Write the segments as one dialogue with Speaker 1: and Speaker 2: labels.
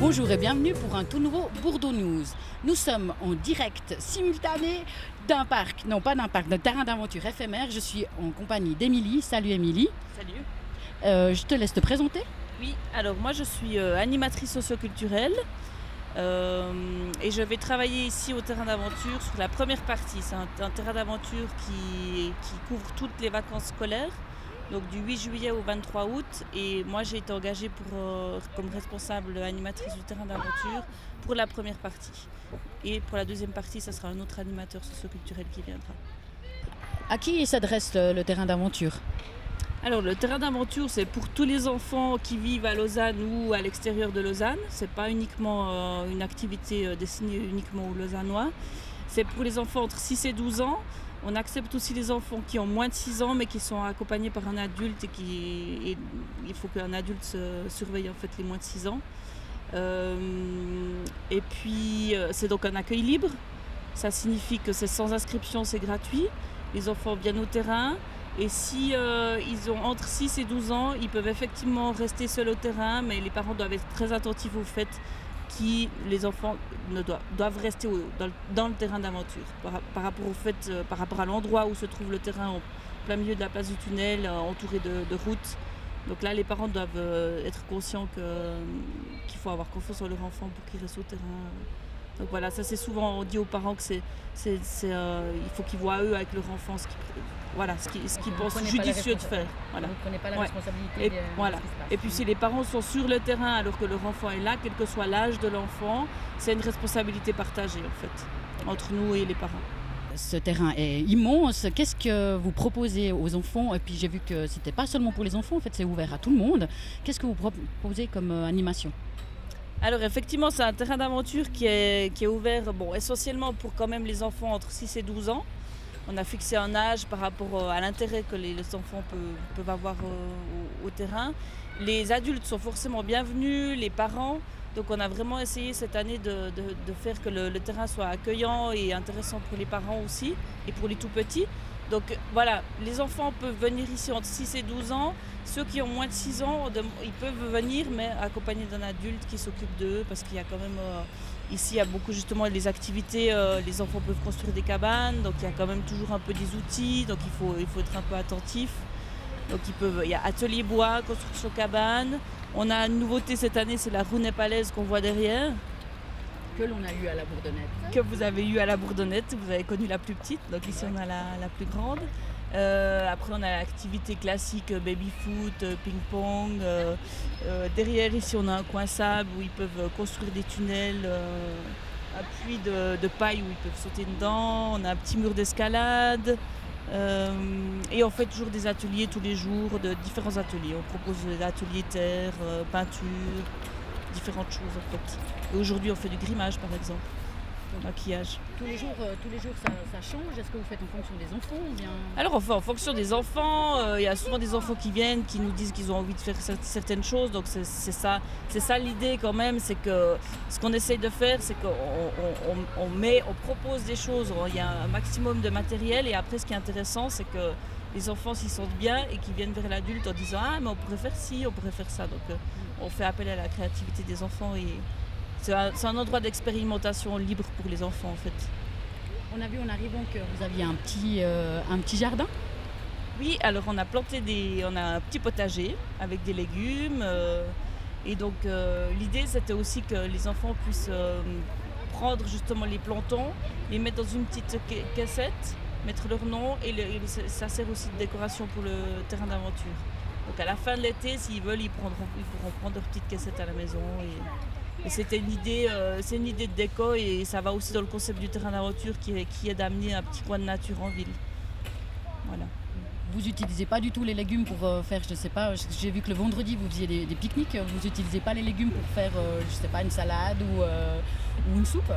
Speaker 1: Bonjour et bienvenue pour un tout nouveau Bourdeaux News. Nous sommes en direct simultané d'un parc, non pas d'un parc, d'un terrain d'aventure éphémère. Je suis en compagnie d'Émilie. Salut Émilie.
Speaker 2: Salut.
Speaker 1: Je te laisse te présenter.
Speaker 2: Oui, alors moi je suis animatrice socioculturelle et je vais travailler ici au terrain d'aventure sur la première partie. C'est un terrain d'aventure qui couvre toutes les vacances scolaires, donc du 8 juillet au 23 août. Et moi j'ai été engagée comme responsable animatrice du terrain d'aventure pour la première partie. Et pour la deuxième partie, ça sera un autre animateur socioculturel qui viendra.
Speaker 1: À qui s'adresse le terrain d'aventure ?
Speaker 2: Alors le terrain d'aventure, c'est pour tous les enfants qui vivent à Lausanne ou à l'extérieur de Lausanne. C'est pas uniquement une activité destinée uniquement aux Lausannois. C'est pour les enfants entre 6 et 12 ans. On accepte aussi les enfants qui ont moins de 6 ans mais qui sont accompagnés par un adulte et il faut qu'un adulte surveille en fait les moins de 6 ans. Et puis c'est donc un accueil libre. Ça signifie que c'est sans inscription, c'est gratuit. Les enfants viennent au terrain. Et si ils ont entre 6 et 12 ans, ils peuvent effectivement rester seuls au terrain, mais les parents doivent être très attentifs au fait que les enfants doivent rester dans le terrain d'aventure. Par rapport à l'endroit où se trouve le terrain, en plein milieu de la place du tunnel, entouré de routes. Donc là, les parents doivent être conscients qu'il faut avoir confiance en leur enfant pour qu'ils restent au terrain. Donc voilà, ça c'est souvent on dit aux parents que il faut qu'ils voient eux avec leur enfant ce qu'ils pensent judicieux de faire.
Speaker 1: Voilà. Vous ne prenez pas la responsabilité.
Speaker 2: Et, voilà. Et puis si les parents sont sur le terrain alors que leur enfant est là, quel que soit l'âge de l'enfant, c'est une responsabilité partagée en fait, entre nous et les parents.
Speaker 1: Ce terrain est immense. Qu'est-ce que vous proposez aux enfants ? Et puis j'ai vu que c'était pas seulement pour les enfants, en fait c'est ouvert à tout le monde. Qu'est-ce que vous proposez comme animation ?
Speaker 2: Alors effectivement, c'est un terrain d'aventure qui est ouvert essentiellement pour quand même les enfants entre 6 et 12 ans. On a fixé un âge par rapport à l'intérêt que les enfants peuvent avoir au terrain. Les adultes sont forcément bienvenus, les parents. Donc on a vraiment essayé cette année de faire que le terrain soit accueillant et intéressant pour les parents aussi et pour les tout petits. Donc voilà, les enfants peuvent venir ici entre 6 et 12 ans. Ceux qui ont moins de 6 ans, ils peuvent venir, mais accompagnés d'un adulte qui s'occupe d'eux, parce qu'il y a quand même, ici, il y a beaucoup justement des activités, les enfants peuvent construire des cabanes, donc il y a quand même toujours un peu des outils, donc il faut être un peu attentif. Donc il y a atelier bois, construction cabane. On a une nouveauté cette année, c'est la roue népalaise qu'on voit derrière.
Speaker 1: Que l'on a eu à la Bourdonnette.
Speaker 2: Que vous avez eu à la Bourdonnette, vous avez connu la plus petite, donc ici on a la plus grande. Après on a l'activité classique baby-foot, ping-pong. Derrière ici on a un coin sable où ils peuvent construire des tunnels, un puits de paille où ils peuvent sauter dedans. On a un petit mur d'escalade. Et on fait toujours des ateliers tous les jours, de différents ateliers. On propose des ateliers terre, peinture, différentes choses en fait. Et aujourd'hui on fait du grimage par exemple. Maquillage.
Speaker 1: Tous les jours ça change. Est-ce que vous faites en fonction des enfants ou bien...
Speaker 2: Alors on fait en fonction des enfants. Il y a souvent des enfants qui viennent, qui nous disent qu'ils ont envie de faire certaines choses. Donc c'est ça l'idée quand même. C'est que ce qu'on essaye de faire, c'est qu'on propose des choses. Il y a un maximum de matériel et après ce qui est intéressant, c'est que les enfants s'y sentent bien et qu'ils viennent vers l'adulte en disant « Ah mais on pourrait faire ci, on pourrait faire ça ». Donc on fait appel à la créativité des enfants et c'est un endroit d'expérimentation libre pour les enfants en fait.
Speaker 1: On a vu en arrivant que vous aviez un petit jardin.
Speaker 2: Oui, alors on a un petit potager avec des légumes et donc l'idée c'était aussi que les enfants puissent prendre justement les plantons, les mettre dans une petite cassette, mettre leur nom et ça sert aussi de décoration pour le terrain d'aventure. Donc à la fin de l'été, s'ils veulent, ils pourront prendre leur petite cassette à la maison. Et c'était une idée de déco et ça va aussi dans le concept du terrain d'aventure qui est d'amener un petit coin de nature en ville. Voilà.
Speaker 1: Vous n'utilisez pas du tout les légumes pour faire, je sais pas, j'ai vu que le vendredi vous faisiez des pique-niques, vous n'utilisez pas les légumes pour faire, je sais pas, une salade ou une soupe ?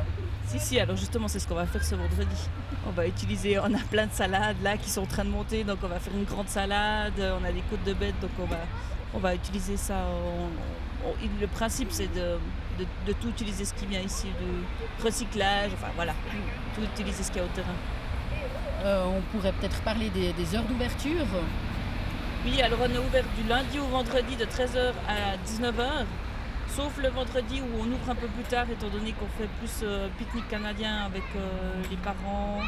Speaker 2: Si, alors justement c'est ce qu'on va faire ce vendredi. On a plein de salades là qui sont en train de monter, donc on va faire une grande salade, on a des côtes de bête, donc on va utiliser ça. Le principe c'est de tout utiliser ce qui vient ici, du recyclage, enfin voilà, tout utiliser ce qu'il y a au terrain.
Speaker 1: On pourrait peut-être parler des heures d'ouverture.
Speaker 2: Oui, alors on est ouvert du lundi au vendredi de 13h à 19h Sauf le vendredi où on ouvre un peu plus tard, étant donné qu'on fait plus pique-nique canadien avec les parents.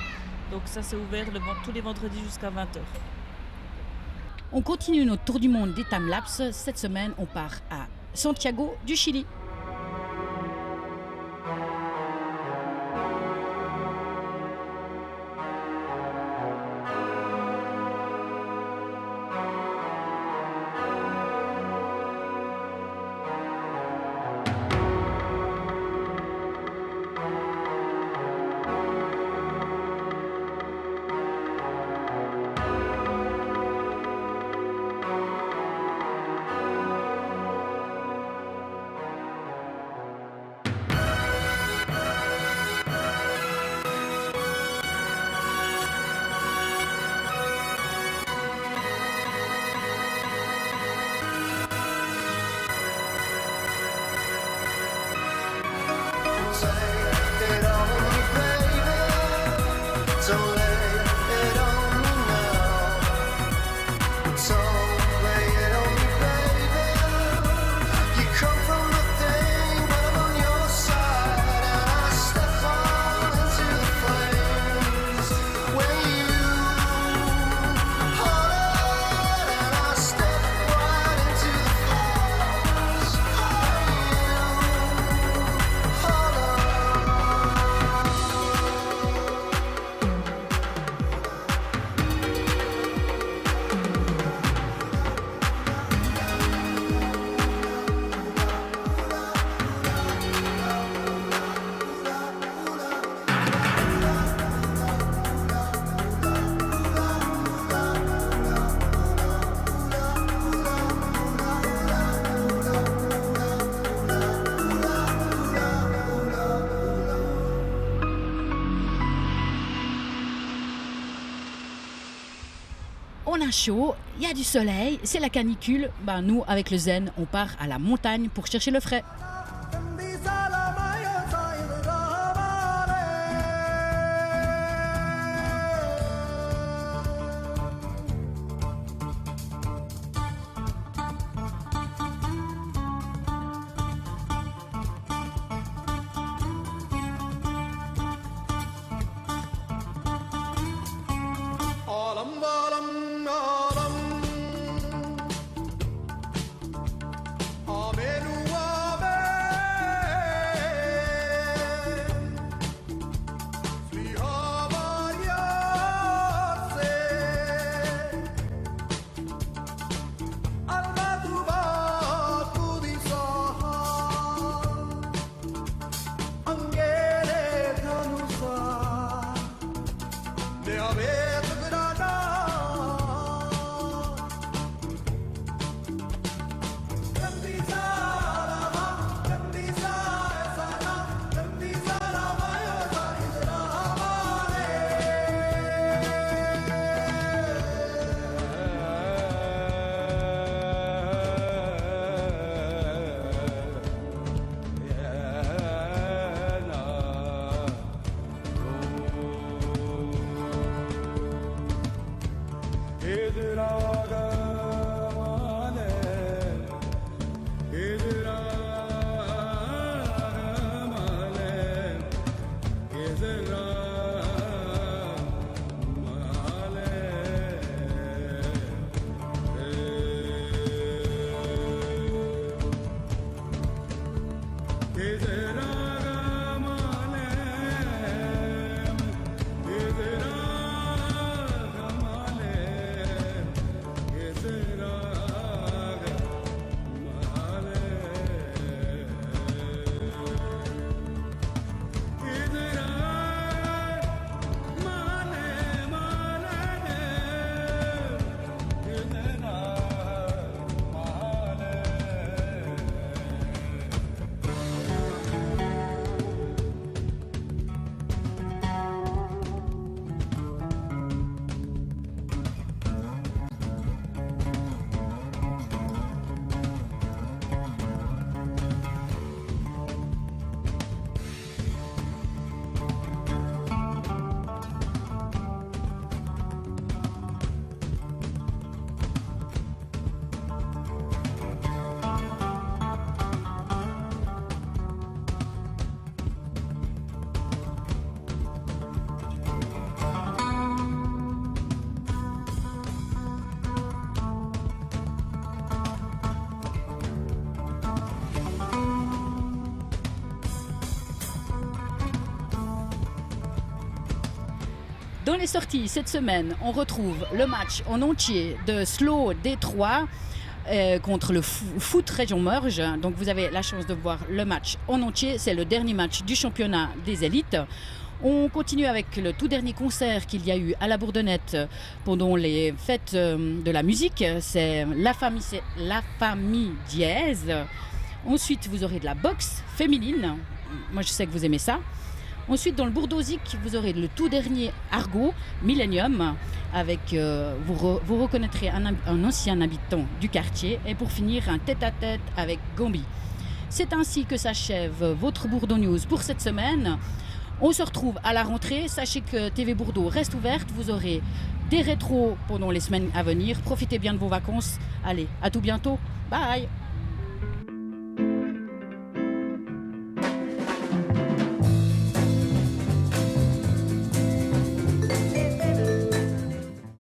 Speaker 2: Donc ça, c'est ouvert tous les vendredis jusqu'à 20h.
Speaker 1: On continue notre tour du monde des timelapses. Cette semaine, on part à Santiago du Chili. On a chaud, il y a du soleil, c'est la canicule. Nous, avec le zen, on part à la montagne pour chercher le frais. Dans les sorties, cette semaine, on retrouve le match en entier de Slow Détroit contre le Foot Région Morges. Donc vous avez la chance de voir le match en entier. C'est le dernier match du championnat des élites. On continue avec le tout dernier concert qu'il y a eu à la Bourdonnette pendant les fêtes de la musique. C'est La Famille Dièse. Ensuite, vous aurez de la boxe féminine. Moi, je sais que vous aimez ça. Ensuite, dans le Bourdosic, vous aurez le tout dernier Argot, Millennium, avec, vous reconnaîtrez un ancien habitant du quartier. Et pour finir, un tête-à-tête avec Gambi. C'est ainsi que s'achève votre Bourdeau News pour cette semaine. On se retrouve à la rentrée. Sachez que TV Bourdeau reste ouverte. Vous aurez des rétros pendant les semaines à venir. Profitez bien de vos vacances. Allez, à tout bientôt. Bye!